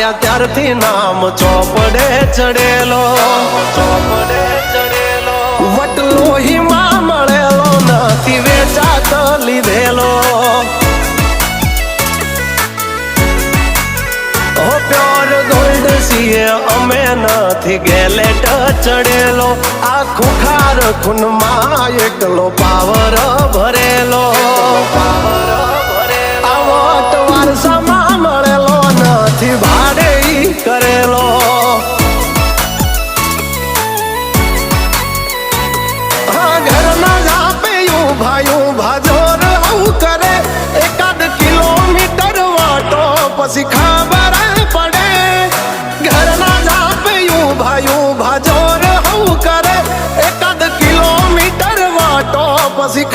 આયા ત્યારથી નામ ચોપડે ચડેલો, વટલોહીમાં મળેલો નથી વેચાત લીધેલો. ઓ પ્યોર ગોલ્ડ છીએ અમે નથી ગેલેટ ચડેલો. આ ખુખાર ખૂનમાં એકલો પાવર ભરેલો. આ વટ વારસામાં મળેલો નથી ભાડે કરેલો. હા ઘરના જાપે ઊભા જોર આવું કરે. એકાદ કિલોમીટર વાટો પછી ખબર પડે. ઘરના જાપે ઊભા જોર આવું કરે. એકાદ કિલોમીટર વાટો પછી